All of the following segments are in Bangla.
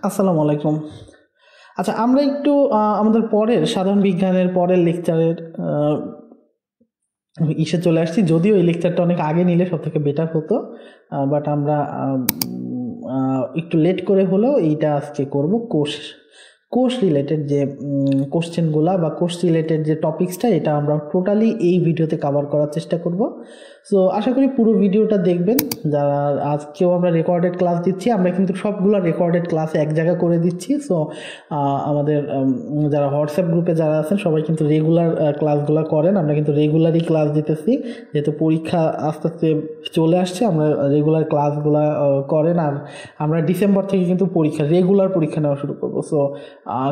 আসসালামু আলাইকুম। আচ্ছা, আমরা একটু আমাদের পরের সাধারণ বিজ্ঞানের পরের লেকচারের ইসে চলে আসছি। যদিও এই লেকচারটা অনেক আগে নিলে সব থেকে বেটার হতো, বাট আমরা একটু লেট করে হলেও এইটা আজকে করব। কোষ রিলেটেড যে কোশ্চেনগুলা বা কোষ রিলেটেড যে টপিক্সটা, এটা আমরা টোটালি এই ভিডিওতে কভার করার চেষ্টা করব। সো আশা করি পুরো ভিডিওটা দেখবেন। যারা আজকেও আমরা রেকর্ডেড ক্লাস দিচ্ছি, আমরা কিন্তু সবগুলো রেকর্ডেড ক্লাস এক জায়গায় করে দিচ্ছি। সো আমাদের যারা হোয়াটসঅ্যাপ গ্রুপে যারা আছেন সবাই কিন্তু রেগুলার ক্লাসগুলো করেন। আমরা কিন্তু রেগুলারই ক্লাস দিতেছি, যেহেতু পরীক্ষা আস্তে আস্তে চলে আসছে। আমরা রেগুলার ক্লাসগুলো করেন, আর আমরা ডিসেম্বর থেকে কিন্তু রেগুলার পরীক্ষা নেওয়া শুরু করবো। সো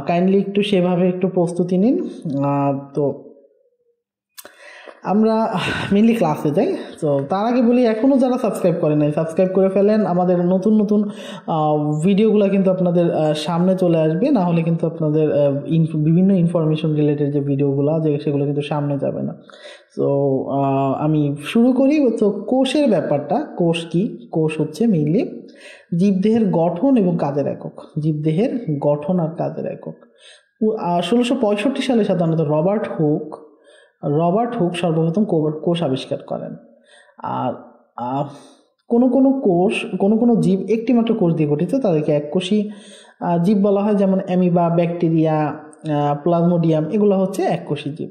কাইন্ডলি একটু সেভাবে একটু প্রস্তুতি নিন। তো আমরা মেনলি ক্লাসে যাই। তো তার আগে বলি, এখনও যারা সাবস্ক্রাইব করেন নাই সাবস্ক্রাইব করে ফেলেন। আমাদের নতুন নতুন ভিডিওগুলো কিন্তু আপনাদের সামনে চলে আসবে, না হলে কিন্তু আপনাদের বিভিন্ন ইনফরমেশন রিলেটেড যে ভিডিওগুলো সেগুলো কিন্তু সামনে যাবে না। তো আমি শুরু করি। তো কোষের ব্যাপারটা, কোষ কি? কোষ হচ্ছে মেইনলি জীবদেহের গঠন এবং কাজের একক। জীবদেহের গঠন আর কাজের একক 1665 সালে সাধারণত রবার্ট হুক সর্বপ্রথম কোষ আবিষ্কার করেন। আর কোনো জীব একটি মাত্র কোষ দিয়ে গঠিত, তাদেরকে এককোষী জীব বলা হয়। যেমন অ্যামিবা, ব্যাকটেরিয়া, প্লাজমোডিয়াম, এগুলো হচ্ছে এককোষী জীব।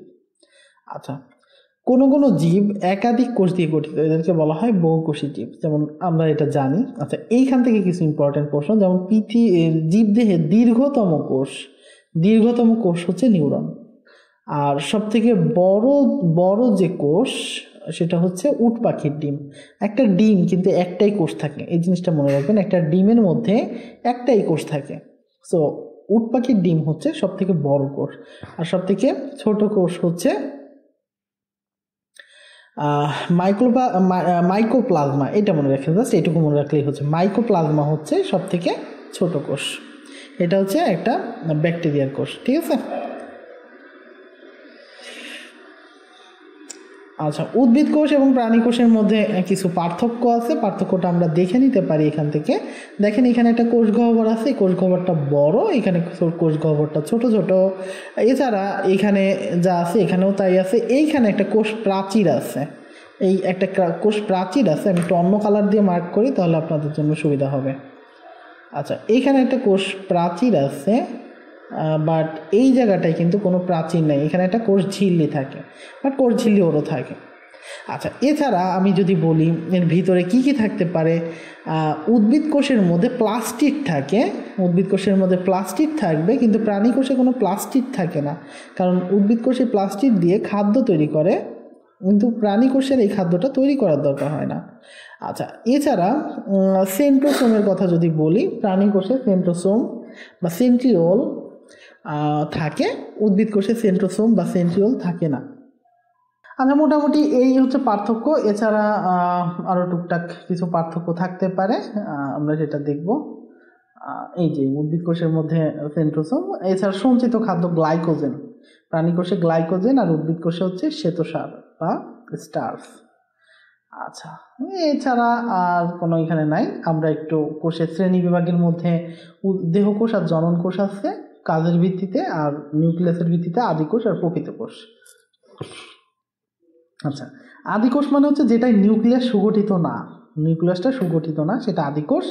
আচ্ছা, কোনো জীব একাধিক কোষ দিয়ে গঠিত, এদেরকে বলা হয় বহুকোষী জীব, যেমন আমরা এটা জানি। আচ্ছা, এইখান থেকে কিছু ইম্পর্টেন্ট প্রশ্ন, যেমন জীবদেহের দীর্ঘতম কোষ হচ্ছে নিউরন। আর সব থেকে বড় যে কোষ, সেটা হচ্ছে উট পাখির ডিম। একটা ডিম কিন্তু একটাই কোষ থাকে, এই জিনিসটা মনে রাখবেন। একটা ডিমের মধ্যে একটাই কোষ থাকে। সো উট পাখির ডিম হচ্ছে সব থেকে বড় কোষ, আর সব থেকে ছোট কোষ হচ্ছে মাইকোপ্লাজমা। এটা মনে রাখেন, জাস্ট এটুকু মনে রাখলেই হচ্ছে। মাইকোপ্লাজমা হচ্ছে সব থেকে ছোট কোষ। এটা হচ্ছে একটা ব্যাকটেরিয়ার কোষ, ঠিক আছে। আচ্ছা, উদ্ভিদ কোষ এবং প্রাণী কোষের মধ্যে কিছু পার্থক্য আছে। পার্থক্যটা আমরা দেখে নিতে পারি এখান থেকে। দেখেন, এখানে একটা কোষ গহ্বর আছে, কোষ গহ্বরটা বড়, এখানে কোষ গহ্বরটা ছোট ছোট। এছাড়া এখানে যা আছে এখানেও তাই আছে। এইখানে একটা কোষ প্রাচীর আছে, এই একটা কোষ প্রাচীর আছে। আমি একটু অন্য কালার দিয়ে মার্ক করি, তাহলে আপনাদের জন্য সুবিধা হবে। আচ্ছা, এইখানে একটা কোষ প্রাচীর আছে, বাট এই জায়গাটায় কিন্তু কোনো প্রাচীর নেই। এখানে একটা কোষ ঝিল্লি থাকে, বাট কোষ ঝিল্লি ওরও থাকে। আচ্ছা, এছাড়া আমি যদি বলি এর ভিতরে কি কি থাকতে পারে, উদ্ভিদ কোষের মধ্যে প্লাস্টিড থাকে। উদ্ভিদ কোষের মধ্যে প্লাস্টিড থাকবে, কিন্তু প্রাণী কোষে কোনো প্লাস্টিড থাকে না, কারণ উদ্ভিদ কোষে প্লাস্টিড দিয়ে খাদ্য তৈরি করে, কিন্তু প্রাণী কোষের এই খাদ্যটা তৈরি করার দরকার হয় না। আচ্ছা, এছাড়া সেন্ট্রোসোমের কথা যদি বলি, প্রাণী কোষে সেন্ট্রোসোম বা সেন্ট্রিওল থাকে, উদ্ভিদ কোষে সেন্ট্রোসোম বা সেন্ট্রিওল থাকে না। আচ্ছা, মোটামুটি এই হচ্ছে পার্থক্য। এছাড়া আরও টুকটাক কিছু পার্থক্য থাকতে পারে, আমরা সেটা দেখব। এই যে উদ্ভিদ কোষের মধ্যে সেন্ট্রোসোম, এছাড়া সঞ্চিত খাদ্য গ্লাইকোজেন। প্রাণী কোষে গ্লাইকোজেন, আর উদ্ভিদ কোষে হচ্ছে শ্বেতসার বা স্টার্চ। আচ্ছা, এছাড়া আর কোনো এখানে নাই। আমরা একটু কোষের শ্রেণী বিভাগের মধ্যে দেহকোষ আর জনন কোষ আছে কাজের ভিত্তিতে, আর নিউক্লিয়াসের ভিত্তিতে আদিকোষ আর প্রকৃত কোষ। আচ্ছা, আদিকোষ মানে হচ্ছে যেটাই নিউক্লিয়াসটা সুগঠিত না, সেটা আদিকোষ।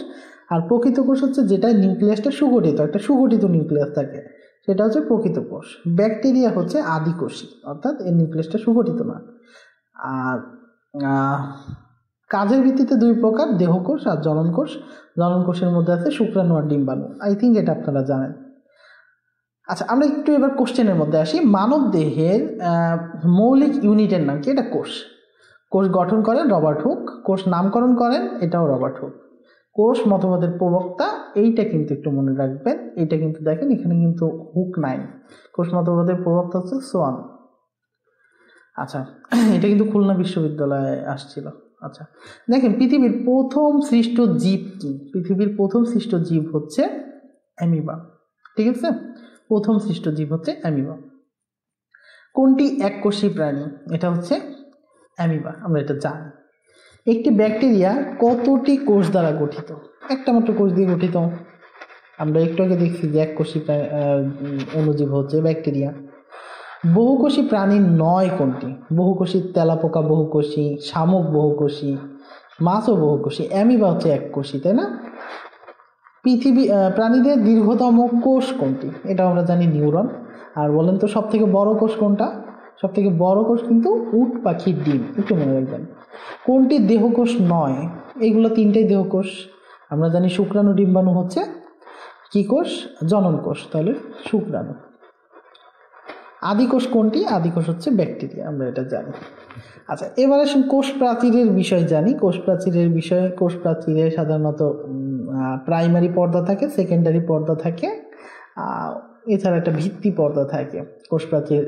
আর প্রকৃত কোষ হচ্ছে যেটাই নিউক্লিয়াসটা সুগঠিত, একটা সুগঠিত নিউক্লিয়াস থাকে, সেটা হচ্ছে প্রকৃত কোষ। ব্যাকটেরিয়া হচ্ছে আদিকোষী, অর্থাৎ এর নিউক্লিয়াসটা সুগঠিত না। আর কাজের ভিত্তিতে দুই প্রকার, দেহকোষ আর জনন কোষ। জনন কোষের মধ্যে আছে শুক্রাণু আর ডিম্বাণু। আই থিঙ্ক এটা আপনারা জানেন। আচ্ছা, আমরা একটু এবার কোশ্চেনের মধ্যে আসি। মানব দেহের মৌলিক ইউনিটের নাম কি? এটা কোষ। কোষ গঠন করেন রবার্ট হুক, কোষ নামকরণ করেন এটাও রবার্ট হুক। কোষ মতবাদের প্রবক্তা, এইটা কিন্তু একটু মনে রাখবেন। এইটা কিন্তু দেখেন, এখানে কিন্তু হুক নাই। কোষ মতবাদের প্রবক্তা হচ্ছে সোয়ান। আচ্ছা, এটা কিন্তু খুলনা বিশ্ববিদ্যালয়ে আসছিল। আচ্ছা, দেখেন, পৃথিবীর প্রথম সৃষ্ট জীব কি? পৃথিবীর প্রথম সৃষ্ট জীব হচ্ছে অ্যামিবা, ঠিক আছে। প্রথম সৃষ্ট জীব হচ্ছে অ্যামিবা। কোনটি এককোষী প্রাণী? এটা হচ্ছে অ্যামিবা, আমরা এটা জানি। একটি ব্যাকটেরিয়া কতটি কোষ দ্বারা গঠিত? একটা মাত্র কোষ দিয়ে গঠিত। আমরা একটু আগে দেখছি যে এককোষী অণুজীব হচ্ছে ব্যাকটেরিয়া। বহুকোষী প্রাণী নয় কোনটি? বহুকোষী তেলাপোকা বহুকোষী, শামুক বহুকোষী, মাছও বহুকোষী, অ্যামিবা হচ্ছে এককোষী, তাই না? প্রাণীদের দীর্ঘতম কোষ কোনটি? এটা আমরা জানি নিউরন। আর বলেন তো সব থেকে বড় কোষ কোনটা? সব থেকে বড় কোষ কিন্তু উট পাখির ডিম, একটু মনে রাখবেন। কোনটি দেহকোষ নয়? এইগুলো তিনটাই দেহকোষ। আমরা জানি শুক্রাণু ডিম্বাণু হচ্ছে কি কোষ? জনন কোষ, তাহলে শুক্রাণু। আদিকোষ কোনটি? আদিকোষ হচ্ছে ব্যাকটেরিয়া, আমরা এটা জানি। আচ্ছা, এবার আসুন কোষ প্রাচীরের বিষয় জানি। কোষ প্রাচীরের বিষয়ে, কোষ প্রাচীরে সাধারণত প্রাইমারি পর্দা থাকে, সেকেন্ডারি পর্দা থাকে, এছাড়া একটা ভিত্তি পর্দা থাকে। কোষ প্রাচীর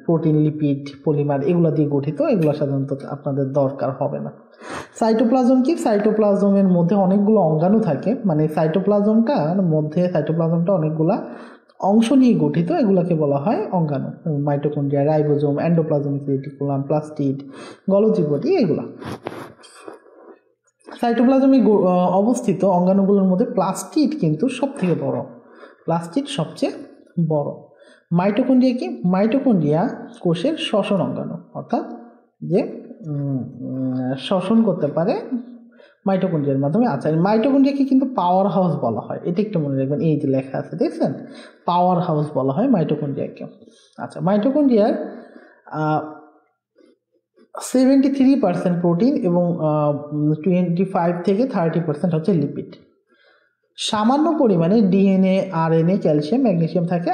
প্রোটিন, লিপিড, পলিমার এগুলো দিয়ে গঠিত। এগুলো সাধারণত আপনাদের দরকার হবে না। সাইটোপ্লাজম কি? সাইটোপ্লাজমের মধ্যে অনেকগুলো অঙ্গাণু থাকে, মানে সাইটোপ্লাজমটা অনেকগুলা অংশ নিয়ে গঠিত, এগুলোকে বলা হয় অঙ্গাণু। Mitochondria, ribosome, endoplasmic reticulum, plastid, Golgi body, এগুলা। সাইটোপ্লাজমে অবস্থিত অঙ্গাণুগুলোর মধ্যে প্লাস্টিড কিন্তু সব থেকে বড়। প্লাস্টিড সবচেয়ে বড়। মাইটোকন্ড্রিয়া কি? মাইটোকন্ড্রিয়া কোষের শ্বসন অঙ্গাণু, অর্থাৎ যে শ্বসন করতে পারে মাইটোকন্ড্রিয়ার মাধ্যমে। আচ্ছা, মাইটোকন্ড্রিয়াকে কিন্তু পাওয়ার হাউস বলা হয়, এটা একটু মনে রাখবেন। এই যে লেখা আছে দেখছেন, পাওয়ার হাউস বলা হয় মাইটোকন্ড্রিয়াকে। আচ্ছা, মাইটোকন্ড্রিয়ার 73% প্রোটিন এবং 25 থেকে 30% হচ্ছে লিপিড। সামান্য পরিমাণে ডিএনএ, আরএনএ, ক্যালসিয়াম, ম্যাগনেসিয়াম থাকে।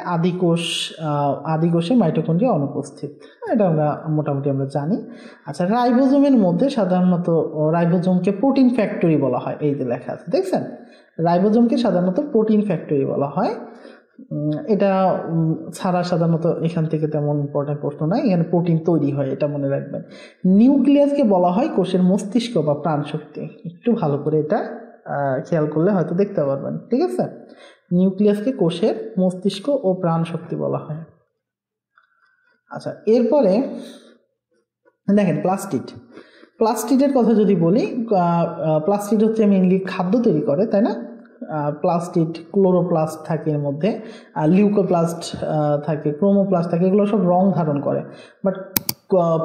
আদিকোষে মাইটোকন্ড্রিয়া অনুপস্থিত, এটা আমরা মোটামুটি আমরা জানি। আচ্ছা, রাইবোজোমের মধ্যে সাধারণত রাইবোজোমকে প্রোটিন ফ্যাক্টরি বলা হয়। এই যে লেখা আছে দেখছেন, রাইবোজোমকে সাধারণত প্রোটিন ফ্যাক্টরি বলা হয়। এটা ছাড়া সাধারণত এখান থেকে তেমন ইম্পর্টেন্ট প্রশ্ন নাই, এখানে প্রোটিন তৈরি হয়, এটা মনে রাখবেন। নিউক্লিয়াসকে বলা হয় কোষের মস্তিষ্ক বা প্রাণশক্তি। একটু ভালো করে এটা খেয়াল করলে হয়তো দেখতে পারবেন, ঠিক আছে? নিউক্লিয়াসকে কোষের মস্তিষ্ক ও প্রাণ শক্তি বলা হয়। আচ্ছা, এরপরে দেখেন প্লাস্টিডের কথা যদি বলি, প্লাস্টিড হচ্ছে মেইনলি খাদ্য তৈরি করে, তাই না? প্লাস্টিড, ক্লোরোপ্লাস্ট থাকে এর মধ্যে, লিউকোপ্লাস্ট থাকে, ক্রোমোপ্লাস্ট থাকে, এগুলো সব রং ধারণ করে। বাট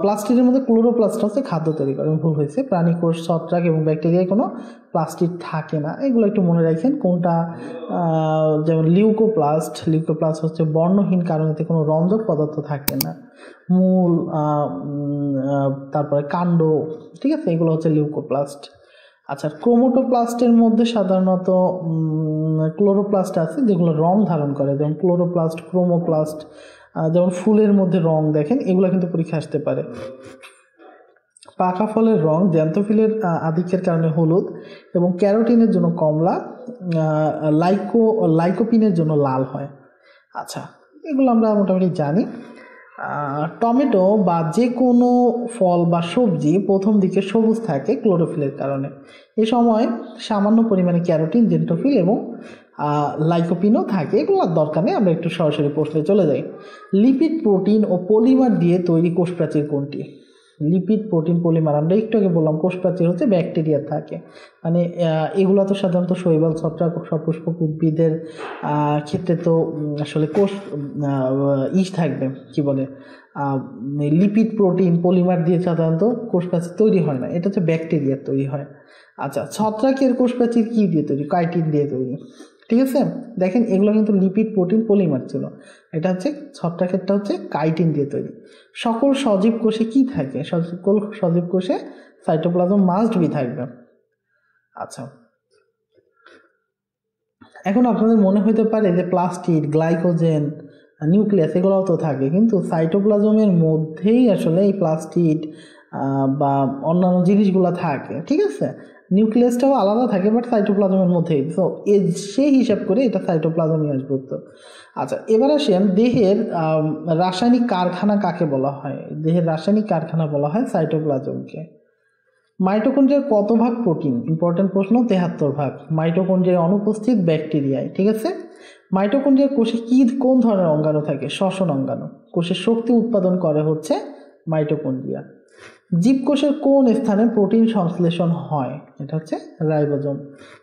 প্লাস্টিডের মধ্যে ক্লোরোপ্লাস্ট হচ্ছে খাদ্য তৈরি করে। ভুল হয়েছে, প্রাণী কোষ, ছত্রাক এবং ব্যাকটেরিয়ায় কোনো প্লাস্টিড থাকে না, এগুলো একটু মনে রাখেন। কোনটা? যেমন লিউকোপ্লাস্ট হচ্ছে বর্ণহীন, কারণ এতে কোনো রঞ্জক পদার্থ থাকে না। মূল, তারপরে কাণ্ড, ঠিক আছে, এগুলো হচ্ছে লিউকোপ্লাস্ট। আচ্ছা, ক্রোমোটোপ্লাস্টের মধ্যে সাধারণত ক্লোরোপ্লাস্ট আছে যেগুলো রং ধারণ করে, যেমন ক্লোরোপ্লাস্ট, ক্রোমোপ্লাস্ট। যেমন ফুলের মধ্যে রং দেখেন, এগুলো কিন্তু পরীক্ষা আসতে পারে। পাকা ফলের রং জ্যান্থোফিলের আধিক্যের কারণে হলুদ, এবং ক্যারোটিনের জন্য কমলা, লাইকোপিনের জন্য লাল হয়। আচ্ছা, এগুলো আমরা মোটামুটি জানি। টমেটো বা যে কোনো ফল বা সবজি প্রথম দিকে সবুজ থাকে ক্লোরোফিলের কারণে। এ সময় সামান্য পরিমাণে ক্যারোটিন, জ্যান্থোফিল এবং লাইকোপিনও থাকে, এগুলোর দরকার নেই, আমরা একটু সরাসরি প্রশ্নে চলে যাই। লিপিড, প্রোটিন ও পলিমার দিয়ে তৈরি কোষ প্রাচীর কোনটি? লিপিড, প্রোটিন, পলিমার, আমরা একটু আগে বললাম কোষ প্রাচীর হচ্ছে ব্যাকটেরিয়া থাকে, মানে এগুলো তো সাধারণত শৈবাল, ছত্রাক, সপুষ্পক উদ্ভিদের ক্ষেত্রে তো আসলে কোষ থাকবে, কি বলে, লিপিড, প্রোটিন, পলিমার দিয়ে সাধারণত কোষ প্রাচীর তৈরি হয় না, এটা হচ্ছে ব্যাকটেরিয়ার তৈরি হয়। আচ্ছা, ছত্রাকের কোষ প্রাচীর কি দিয়ে তৈরি? কাইটিন দিয়ে তৈরি, ঠিক আছে? দেখেন, এগুলো কিন্তু লিপিড, প্রোটিন, পলিমার ছিল, এটা হচ্ছে ছত্রাকেরটা হচ্ছে কাইটিন দিয়ে তৈরি। সকল সজীব কোষে কি থাকে? সকল সজীব কোষে সাইটোপ্লাজম মাস্ট বি থাকবে। আচ্ছা, এখন আপনাদের মনে হতে পারে যে প্লাস্টিড, গ্লাইকোজেন, নিউক্লিয়াস এগুলোও তো থাকে, কিন্তু সাইটোপ্লাজমের মধ্যেই আসলে এই প্লাস্টিড বা অন্যান্য জিনিসগুলো থাকে, ঠিক আছে? নিউক্লিয়াসটাও আলাদা থাকে, বাট সাইটোপ্লাজমের মধ্যেই, তো সেই হিসাব করে এটা সাইটোপ্লাজমই আসবে তো। আচ্ছা, এবার আসেন দেহের রাসায়নিক কারখানা কাকে বলা হয়? দেহের রাসায়নিক কারখানা বলা হয় সাইটোপ্লাজমকে। মাইটোকন্ড্রিয়ার কত ভাগ প্রোটিন? ইম্পর্টেন্ট প্রশ্ন, 73 ভাগ। মাইটোকন্ড্রিয়ায় অনুপস্থিত ব্যাকটেরিয়ায়, ঠিক আছে? মাইটোকন্ড্রিয়ার কোষে কোন ধরনের অঙ্গাণু থাকে? শ্বসন অঙ্গাণু। কোষের শক্তি উৎপাদন করে হচ্ছে মাইটোকন্ড্রিয়া। জীবকোষের কোন স্থানে প্রোটিন সংশ্লেষণ হয়? এটা হচ্ছে রাইবোজোম।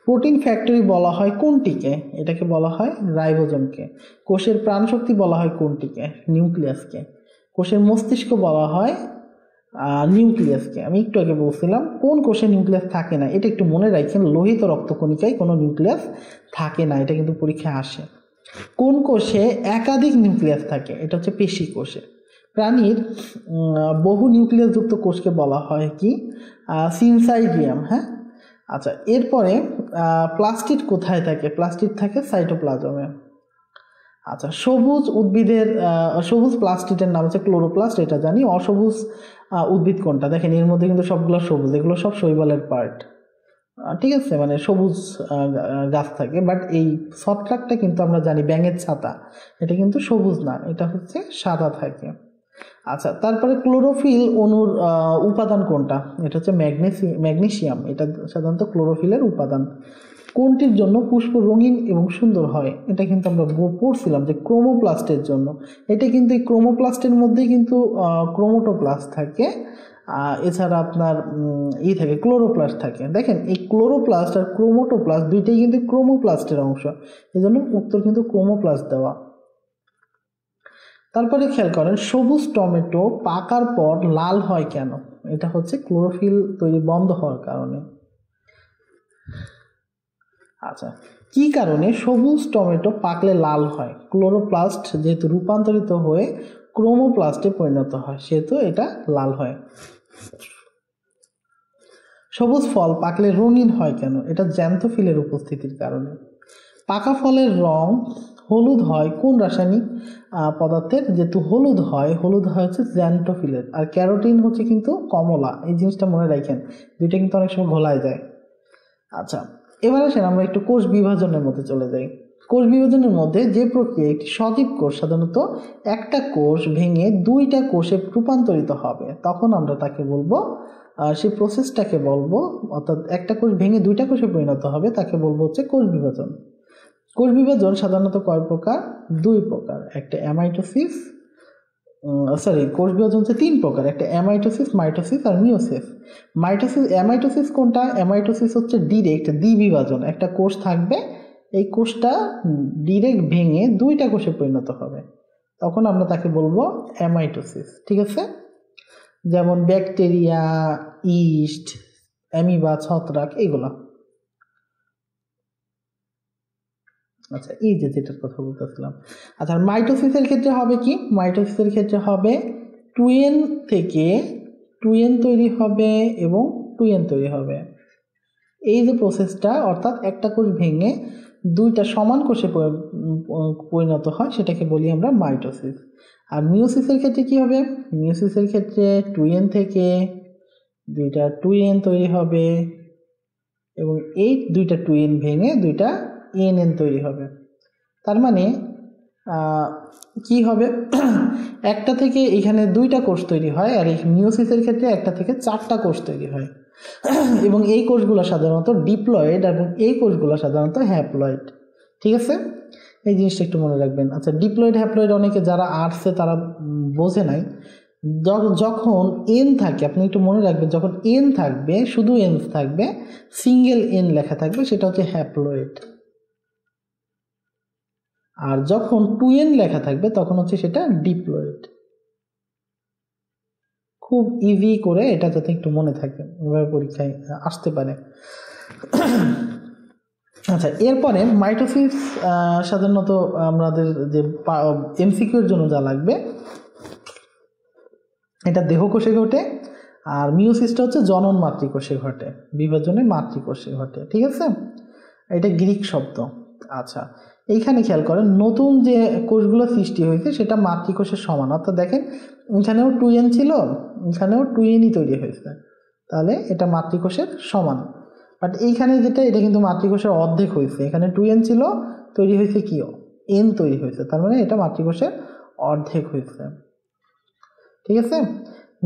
প্রোটিন ফ্যাক্টরি বলা হয় কোনটিকে? এটাকে বলা হয় রাইবোজোমকে। কোষের প্রাণশক্তি বলা হয় কোনটিকে? নিউক্লিয়াসকে। কোষের মস্তিষ্ক বলা হয় নিউক্লিয়াসকে। আমি একটু আগে বলছিলাম কোন কোষে নিউক্লিয়াস থাকে না, এটা একটু মনে রাখেন। লোহিত রক্তকণিকায় কোনো নিউক্লিয়াস থাকে না, এটা কিন্তু পরীক্ষায় আসে। কোন কোষে একাধিক নিউক্লিয়াস থাকে? এটা হচ্ছে পেশি কোষে। প্রাণীর বহু নিউক্লিয়াস যুক্ত কোষকে বলা হয় কি? সিনসাইডিয়াম। হ্যাঁ, আচ্ছা, এরপরে প্লাস্টিড কোথায় থাকে? প্লাস্টিড থাকে সাইটোপ্লাজমে। আচ্ছা, সবুজ উদ্ভিদের সবুজ প্লাস্টিডের নাম হচ্ছে ক্লোরোপ্লাস্ট, এটা জানি। অসবুজ উদ্ভিদ কোনটা? দেখেন এর মধ্যে কিন্তু সবগুলো সবুজ, এগুলো সব শৈবালের পার্ট। ঠিক আছে, মানে সবুজ গাছ থাকে, বাট এই ছত্রাকটা কিন্তু আমরা জানি ব্যাঙের ছাতা, এটা কিন্তু সবুজ না, এটা হচ্ছে সাদা থাকে। আচ্ছা, তারপরে ক্লোরোফিল অণুর উপাদান কোনটা? এটা হচ্ছে ম্যাগনেসিয়াম, এটা সাধারণত ক্লোরোফিলের উপাদান। কোনটির জন্য পুষ্প রঙিন এবং সুন্দর হয়? এটা কিন্তু আমরা পড়ছিলাম যে ক্রোমোপ্লাস্টের জন্য। এটা কিন্তু এই ক্রোমোপ্লাস্টের মধ্যেই কিন্তু ক্রোমোটোপ্লাস্ট থাকে, এছাড়া আপনার থাকে ক্লোরোপ্লাস্ট থাকে। দেখেন এই ক্লোরোপ্লাস্ট আর ক্রোমোটোপ্লাস্ট দুইটাই কিন্তু ক্রোমোপ্লাস্টের অংশ, এই জন্য উত্তর কিন্তু ক্রোমোপ্লাস্ট দেওয়া। তারপরে খেয়াল করেন, সবুজ টমেটো পাকার পর লাল হয় কেন? এটা হচ্ছে ক্লোরোফিল তৈরি বন্ধ হওয়ার কারণে। আচ্ছা, কি কারণে সবুজ টমেটো পাকলে লাল হয়? ক্লোরোপ্লাস্ট যেহেতু রূপান্তরিত হয়ে ক্রোমোপ্লাস্টে পরিণত হয়, সেহেতু এটা লাল হয়। সবুজ ফল পাকলে রঙিন হয় কেন? এটা জ্যান্থোফিলের উপস্থিতির কারণে। পাকা ফলের রং হলুদ হয় কোন রাসায়নিক পদার্থের? যেহেতু হলুদ হয় হচ্ছে জ্যান্থোফিলের, আর ক্যারোটিন হচ্ছে কিন্তু কমলা। এই জিনিসটা মনে রাখেন, দুইটা কিন্তু অনেক সময় ঘোলায় যায়। আচ্ছা, এবার আসেন আমরা একটু কোষ বিভাজনের মধ্যে চলে যাই। কোষ বিভাজনের মধ্যে যে প্রক্রিয়া, একটি সজীব কোষ সাধারণত একটা কোষ ভেঙে দুইটা কোষে রূপান্তরিত হবে, তখন আমরা তাকে বলবো, সেই প্রসেসটাকে বলবো, অর্থাৎ একটা কোষ ভেঙে দুইটা কোষে পরিণত হবে, তাকে বলবো হচ্ছে কোষ বিভাজন। কোষ বিভাজন সাধারণত কয় প্রকার? দুই প্রকার, একটা অ্যামাইটোসিস, কোষ বিভাজন হচ্ছে তিন প্রকার, একটা অ্যামাইটোসিস, মাইটোসিস আর মিওসিস। অ্যামাইটোসিস কোনটা? অ্যামাইটোসিস হচ্ছে ডিরেক্ট দ্বিবিভাজন, একটা কোষ থাকবে, এই কোষটা ডিরেক্ট ভেঙে দুইটা কোষে পরিণত হবে, তখন আমরা তাকে বলবো অ্যামাইটোসিস। ঠিক আছে, যেমন ব্যাকটেরিয়া, ইস্ট, অ্যামিবা, ছত্রাক, এগুলো। আচ্ছা, এই যে যেটার কথা বলতেছিলাম। আচ্ছা, মাইটোসিসের ক্ষেত্রে হবে কি? মাইটোসিসের ক্ষেত্রে হবে টুয়েন থেকে টুয়েন তৈরি হবে এবং টুয়েন তৈরি হবে। এই যে প্রসেসটা, অর্থাৎ একটা কোষ ভেঙে দুইটা সমান কোষে পরিণত হয়, সেটাকে বলি আমরা মাইটোসিস। আর মিওসিসের ক্ষেত্রে কি হবে? মিওসিসের ক্ষেত্রে টুয়েন থেকে দুইটা টুয়েন তৈরি হবে এবং এই দুইটা টুয়েন ভেঙে দুইটা এন তৈরি হবে। তার মানে কি হবে? একটা থেকে এখানে দুইটা কোষ তৈরি হয়, আর এই মিওসিসের ক্ষেত্রে একটা থেকে চারটা কোষ তৈরি হয়। এবং এই কোষগুলো সাধারণত ডিপ্লয়েড এবং এই কোষগুলো সাধারণত হ্যাপ্লয়েড। ঠিক আছে, এই জিনিসটা একটু মনে রাখবেন। আচ্ছা, ডিপ্লয়েড হ্যাপ্লয়েড অনেকে যারা আর্টসে তারা বোঝে নাই। যখন এন থাকে, আপনি একটু মনে রাখবেন, যখন এন থাকবে, শুধু এন থাকবে, সিঙ্গেল এন লেখা থাকবে, সেটা হচ্ছে হ্যাপ্লয়েড। আর যখন টুয়েন লেখা থাকবে তখন হচ্ছে সেটা ডিপ্লয়েড। খুব ইজি করে এটা যাতে একটু মনে থাকে, এভাবে পরীক্ষায় আসতে পারে। আচ্ছা, এরপরে মাইটোসিস সাধারণত আমাদের যে এমসিকিউর জন্য যা লাগবে, এটা দেহকোষে ঘটে, আর মিওসিসটা হচ্ছে জনন মাতৃকোষে ঘটে, বিভাজনে মাতৃকোষে ঘটে। ঠিক আছে, এটা গ্রিক শব্দ। আচ্ছা, এইখানে খেয়াল করেন, নতুন যে কোষগুলো সৃষ্টি হয়েছে সেটা মাতৃকোষের সমান, অর্থাৎ দেখেন এখানেও টুয়েন ছিল, এখানেও টুয়েনই তৈরি হয়েছে, তাহলে এটা মাতৃকোষের সমান। বাট এইখানে যেটা, এটা কিন্তু মাতৃকোষের অর্ধেক হয়েছে, এখানে টুয়েন ছিল, তৈরি হয়েছে কি? এন তৈরি হয়েছে, তার মানে এটা মাতৃকোষের অর্ধেক হয়েছে। ঠিক আছে,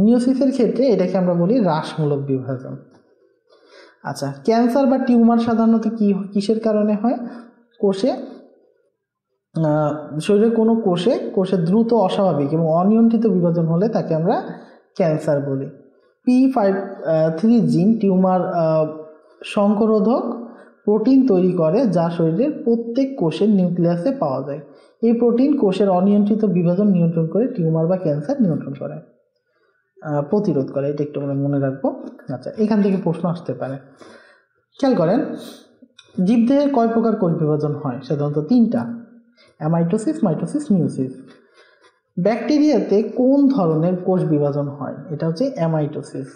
মিওসিসের ক্ষেত্রে এটাকে আমরা বলি হ্রাসমূলক বিভাজন। আচ্ছা, ক্যান্সার বা টিউমার সাধারণত কিসের কারণে হয়? কোষে, শরীরের কোনো কোষে দ্রুত, অস্বাভাবিক এবং অনিয়ন্ত্রিত বিভাজন হলে তাকে আমরা ক্যান্সার বলি। P53 জিন টিউমার সংকরোধক প্রোটিন তৈরি করে যা শরীরের প্রত্যেক কোষের নিউক্লিয়াসে পাওয়া যায়। এই প্রোটিন কোষের অনিয়ন্ত্রিত বিভাজন নিয়ন্ত্রণ করে টিউমার বা ক্যান্সার নিয়ন্ত্রণ করে, প্রতিরোধ করে। এটা একটু আমরা মনে রাখবো। আচ্ছা, এখান থেকে প্রশ্ন আসতে পারে। খেয়াল করেন, জীবদেহে কয় প্রকার কোষ বিভাজন হয়? সাধারণত 3টা, অ্যামাইটোসিস, মাইটোসিস, মিয়োসিস। ব্যাকটেরিয়াতে কোন ধরনের কোষ বিভাজন হয়? এটা হচ্ছে অ্যামাইটোসিস।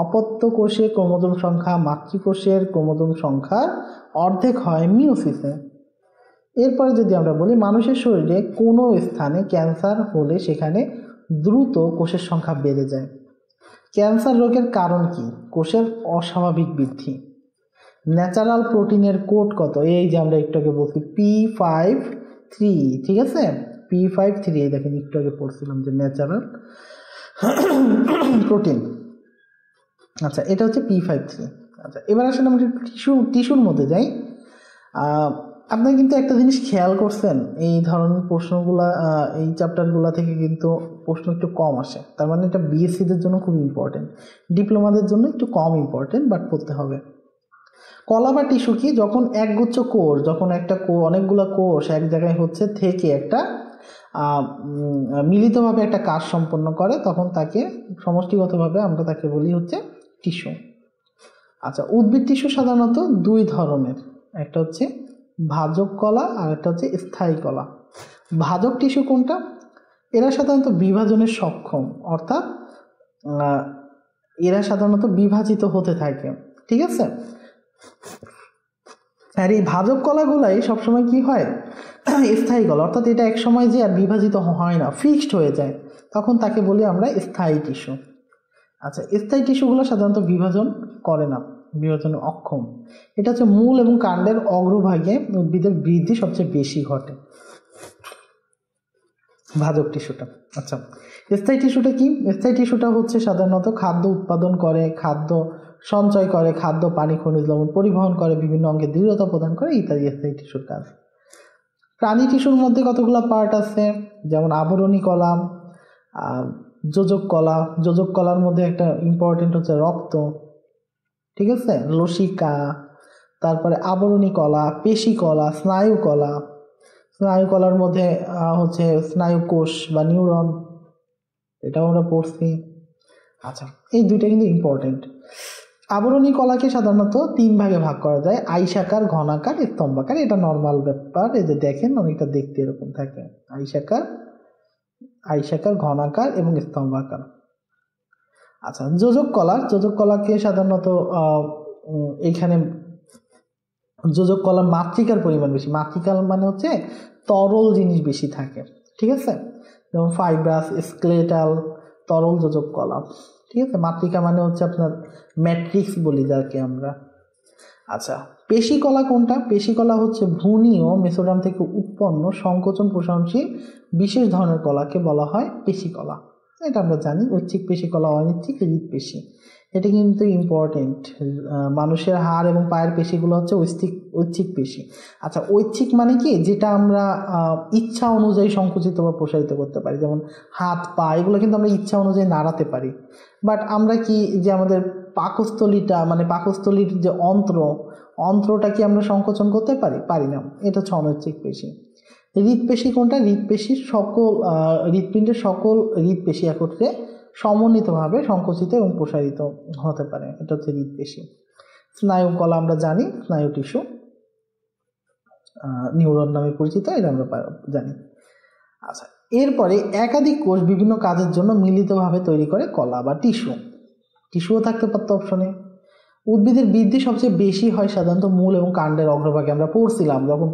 অপত্য কোষে ক্রোমোজোম সংখ্যা মাতৃকোষের ক্রোমোজোম সংখ্যার অর্ধেক হয় মিয়োসিসে। এরপরে যদি আমরা বলি, মানুষের শরীরে কোনো স্থানে ক্যান্সার হলে সেখানে দ্রুত কোষের সংখ্যা বেড়ে যায়। ক্যান্সার রোগের কারণ কি? কোষের অস্বাভাবিক বৃদ্ধি। ন্যাচারাল প্রোটিনের কোড কত? এই যে আমরা একটু আগে বলছি P53, ঠিক আছে, P53। এই দেখেন একটু আগে পড়ছিলাম যে ন্যাচারাল প্রোটিন। আচ্ছা, এটা হচ্ছে P53। আচ্ছা, এবার আসলে আমরা টিস্যুর মধ্যে যাই। আপনারা কিন্তু একটা জিনিস খেয়াল করছেন, এই ধরনের প্রশ্নগুলা এই চ্যাপ্টারগুলা থেকে কিন্তু প্রশ্ন একটু কম আসে। তার মানে এটা বিএসসিদের জন্য খুব ইম্পর্টেন্ট, ডিপ্লোমাদের জন্য একটু কম ইম্পর্টেন্ট, বাট পড়তে হবে। কলা বা টিস্যু কি? যখন একগুচ্ছ কোষ, যখন একটা অনেকগুলো কোষ এক জায়গায় হচ্ছে থেকে একটা মিলিতভাবে একটা কাজ সম্পন্ন করে, তখন তাকে সমষ্টিগতভাবে আমরা তাকে বলি হচ্ছে টিস্যু। আচ্ছা, উদ্ভিদ টিস্যু সাধারণত 2 ধরনের, একটা হচ্ছে ভাজক কলা আর একটা হচ্ছে স্থায়ী কলা। ভাজক টিস্যু কোনটা? এরা সাধারণত বিভাজনের সক্ষম, অর্থাৎ এরা সাধারণত বিভাজিত হতে থাকে, ঠিক আছে। আর এই ভাজক কলাগুলাই সবসময় কি হয়? স্থায়ী কলা, অর্থাৎ এটা এক সময় যে আর বিভাজিত হয় না, ফিক্সড হয়ে যায়, তখন তাকে বলি আমরা স্থায়ী টিস্যু। আচ্ছা, স্থায়ী টিস্যুগুলো সাধারণত বিভাজন করে না, বিভাজনে অক্ষম। এটা হচ্ছে মূল এবং কাণ্ডের অগ্রভাগে উদ্ভিদের বৃদ্ধি সবচেয়ে বেশি ঘটে, ভাজক টিস্যুটা। আচ্ছা, স্থায়ী টিস্যুটা কি? স্থায়ী টিস্যুটা হচ্ছে সাধারণত খাদ্য উৎপাদন করে, খাদ্য সঞ্চয় করে, খাদ্য, পানি, খনিজ লবণ পরিবহন করে, বিভিন্ন অঙ্গে দৃঢ়তা প্রদান করে, ইত্যাদি স্থায়ী টিস্যুর কাজ। প্রাণী টিস্যুর মধ্যে কতগুলো পার্ট আছে? যেমন আবরণী কলা, যোজক কলা। যোজক কলার মধ্যে একটা ইম্পর্টেন্ট হচ্ছে রক্ত, ঠিক আছে, লসিকা। তারপরে আবরণী কলা, পেশি কলা, স্নায়ু কলা। স্নায়ু কলার মধ্যে হচ্ছে স্নায়ু কোষ বা নিউরন, এটাও আমরা পড়ছি। আচ্ছা, এই 2টা কিন্তু ইম্পর্টেন্ট। আবরণী কলাকে সাধারণত 3 ভাগে ভাগ করা যায়, আইসাকার, ঘনাকার, স্তম্ভাকার। এটা নর্মাল ব্যাপার, এই যে দেখেন অনেকটা দেখতে এরকম থাকে, আইসাকার, ঘনাকার এবং স্তম্ভাকার। আচ্ছা, যোজক কলাকে সাধারণত এইখানে যোজক কলার মাতৃকার পরিমাণ বেশি। মাতৃকাল মানে হচ্ছে তরল জিনিস বেশি থাকে, ঠিক আছে, যেমন ফাইব্রাস, স্কেলেটাল, তরল যোজক কলা, ঠিক আছে। মাতৃকা মানে হচ্ছে আপনার ম্যাট্রিক্স বলি যাকে আমরা। আচ্ছা, পেশি কলা কোনটা? পেশি কলা হচ্ছে ভ্রূণীয় মেসোডার্ম থেকে উৎপন্ন সংকোচন প্রসারণশীল বিশেষ ধরনের কলাকে বলা হয় পেশি কলা। এটা আমরা জানি। ঐচ্ছিক পেশি কলা, অনৈচ্ছিক, হৃদপেশি। এটা কিন্তু ইম্পর্টেন্ট। মানুষের হাড় এবং পায়ের পেশিগুলো হচ্ছে ঐচ্ছিক পেশি। আচ্ছা, ঐচ্ছিক মানে কি? যেটা আমরা ইচ্ছা অনুযায়ী সংকুচিত বা প্রসারিত করতে পারি, যেমন হাত, পা, এগুলো কিন্তু আমরা ইচ্ছা অনুযায়ী নাড়াতে পারি। বাট আমরা কি যে আমাদের পাকস্থলীটা, মানে পাকস্থলীর যে অন্ত্রটা কি আমরা সংকোচন করতে পারি না। এটা হচ্ছে অনৈচ্ছিক পেশি। হৃদপেশি কোনটা? হৃদপিণ্ডের সকল হৃদপেশি একত্রে সমন্বিতভাবে সংকুচিত এবং প্রসারিত হতে পারে, এটা হচ্ছে হৃদপেশি। স্নায়ু কলা আমরা জানি, স্নায়ু টিস্যু, নিউরন নামে পরিচিত, এটা আমরা জানি। আচ্ছা, এরপরে একাধিক কোষ বিভিন্ন কাজের জন্য মিলিতভাবে তৈরি করে কলা বা টিস্যুও থাকতে পারতো অপশনে। উদ্ভিদের বৃদ্ধি সবচেয়ে বেশি হয় সাধারণত মূল এবং কাণ্ডের অগ্রভাগে। আমরা পড়ছিলাম যখন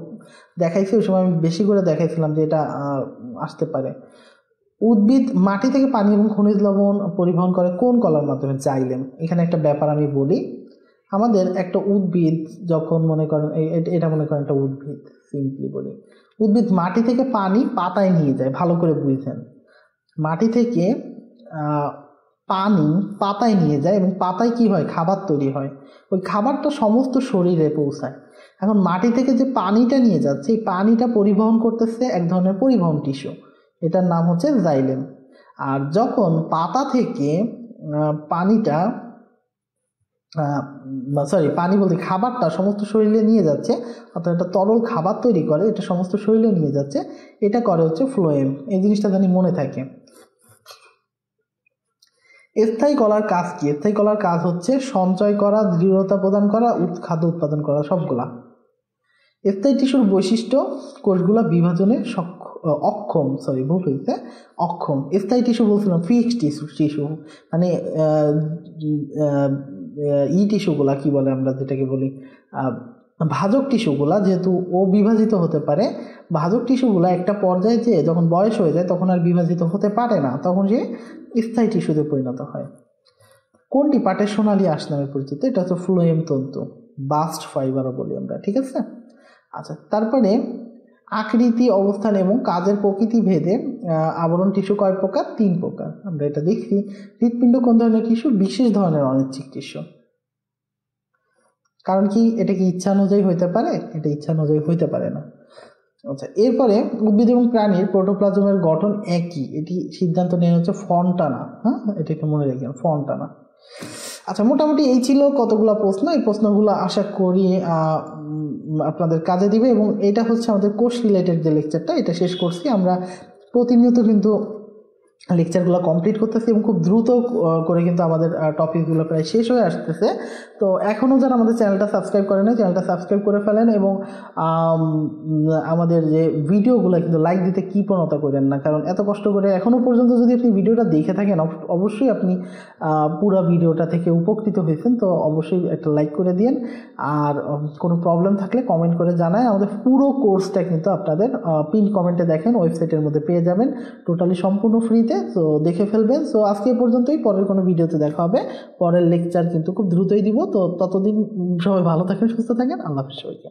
দেখাইছি, ওই সময় আমি বেশি করে দেখাইছিলাম যে এটা আসতে পারে। উদ্ভিদ মাটি থেকে পানি এবং খনিজ লবণ পরিবহন করে কোন কলার মাধ্যমে? জাইলেম। এখানে একটা ব্যাপার আমি বলি, আমাদের একটা উদ্ভিদ যখন মনে করেন এটা মনে করেন একটা উদ্ভিদ, সিম্পলি বলি, উদ্ভিদ মাটি থেকে পানি পাতায় নিয়ে যায়। ভালো করে বুঝছেন, মাটি থেকে পানি পাতায় নিয়ে যায় এবং পাতায় কি হয়? খাবার তৈরি হয়। ওই খাবারটা সমস্ত শরীরে পৌঁছায়। এখন মাটি থেকে যে পানিটা নিয়ে যাচ্ছে, এই পানিটা পরিবহন করতেছে এক ধরনের পরিবহন টিস্যু, এটার নাম হচ্ছে জাইলেম। আর যখন পাতা থেকে পানিটা পানি বলতে খাবারটা সমস্ত শরীরে নিয়ে যাচ্ছে, অর্থাৎ একটা তরল খাবার তৈরি করে, এটা সমস্ত শরীরে নিয়ে যাচ্ছে, এটা করে হচ্ছে ফ্লোয়েম। এই জিনিসটা জানি মনে থাকে। স্থায়ী কলার কাজ কি? স্থায়ী কলার কাজ হচ্ছে সঞ্চয় করা, দৃঢ়তা প্রদান করা, খাদ্য উৎপাদন করা, সবগুলা। স্থায়ী টিস্যুর বৈশিষ্ট্য কোষগুলা বিভাজনে অক্ষম, ভুল হয়েছে, অক্ষম। স্থায়ী টিস্যু বলছিলাম ফিক্সড টিস্যু, মানে টিস্যুগুলা কি বলে আমরা যেটাকে বলি ভাজক টিস্যুগুলা, যেহেতু ও বিভাজিত হতে পারে, ভাজক টিস্যুগুলা একটা পর্যায়ে যে যখন বয়স হয়ে যায় তখন আর বিভাজিত হতে পারে না, তখন সে স্থায়ী টিস্যুতে পরিণত হয়। কোনটি পাটের সোনালী আঁশ নামে পরিচিত? এটা হচ্ছে ফ্লোয়েম তন্তু, বাস্ট ফাইবারও বলি আমরা, ঠিক আছে। আচ্ছা, তারপরে আকৃতি, অবস্থান এবং কাজের প্রকৃতি ভেদে আবরণ টিস্যু কয় প্রকার? 3 প্রকার। আমরা এটা দেখছি। হৃৎপিণ্ড কোন ধরনের টিস্যু? বিশেষ ধরনের অনিচ্ছিক টিস্যু। কারণ কি, এটা কি ইচ্ছা অনুযায়ী হইতে পারে? এটা ইচ্ছা অনুযায়ী হইতে পারে না। আচ্ছা, এরপরে উদ্ভিদ এবং প্রাণীর প্রোটোপ্লাজমের গঠন একই, এটি সিদ্ধান্ত নেওয়া হচ্ছে ফন্টানা। হ্যাঁ, এটা একটু মনে রাখবেন, ফন্টানা। আচ্ছা, মোটামুটি এই ছিল কতগুলো প্রশ্ন। এই প্রশ্নগুলো আশা করি আপনাদের কাজে দিবে, এবং এটা হচ্ছে আমাদের কোর্স রিলেটেড যে লেকচারটা, এটা শেষ করছি। আমরা প্রতিনিয়ত কিন্তু লেকচারগুলো কমপ্লিট করতেছি এবং খুব দ্রুত করে কিন্তু আমাদের টপিকগুলো প্রায় শেষ হয়ে আসতেছে। তো এখনও যারা আমাদের চ্যানেলটা সাবস্ক্রাইব করেন, চ্যানেলটা সাবস্ক্রাইব করে ফেলেন, এবং আমাদের যে ভিডিওগুলো কিন্তু লাইক দিতে কৃপণতা করেন না, কারণ এত কষ্ট করে এখনও পর্যন্ত যদি আপনি ভিডিওটা দেখে থাকেন, অবশ্যই আপনি পুরো ভিডিওটা থেকে উপকৃত হয়েছেন, তো অবশ্যই একটা লাইক করে দিন। আর কোনো প্রবলেম থাকলে কমেন্ট করে জানায়। আমাদের পুরো কোর্সটা কিন্তু আপনাদের পিন কমেন্টে দেখেন, ওয়েবসাইটের মধ্যে পেয়ে যাবেন, টোটালি সম্পূর্ণ ফ্রিতে। তো দেখে ফেলবেন। সো আজকে পর্যন্তই, পরের কোনো ভিডিওতে দেখা হবে। পরের লেকচার কিন্তু খুব দ্রুতই দিব। তো ততদিন সবাই ভালো থাকেন, সুস্থ থাকেন। আল্লাহ হাফেজ সবাইকে।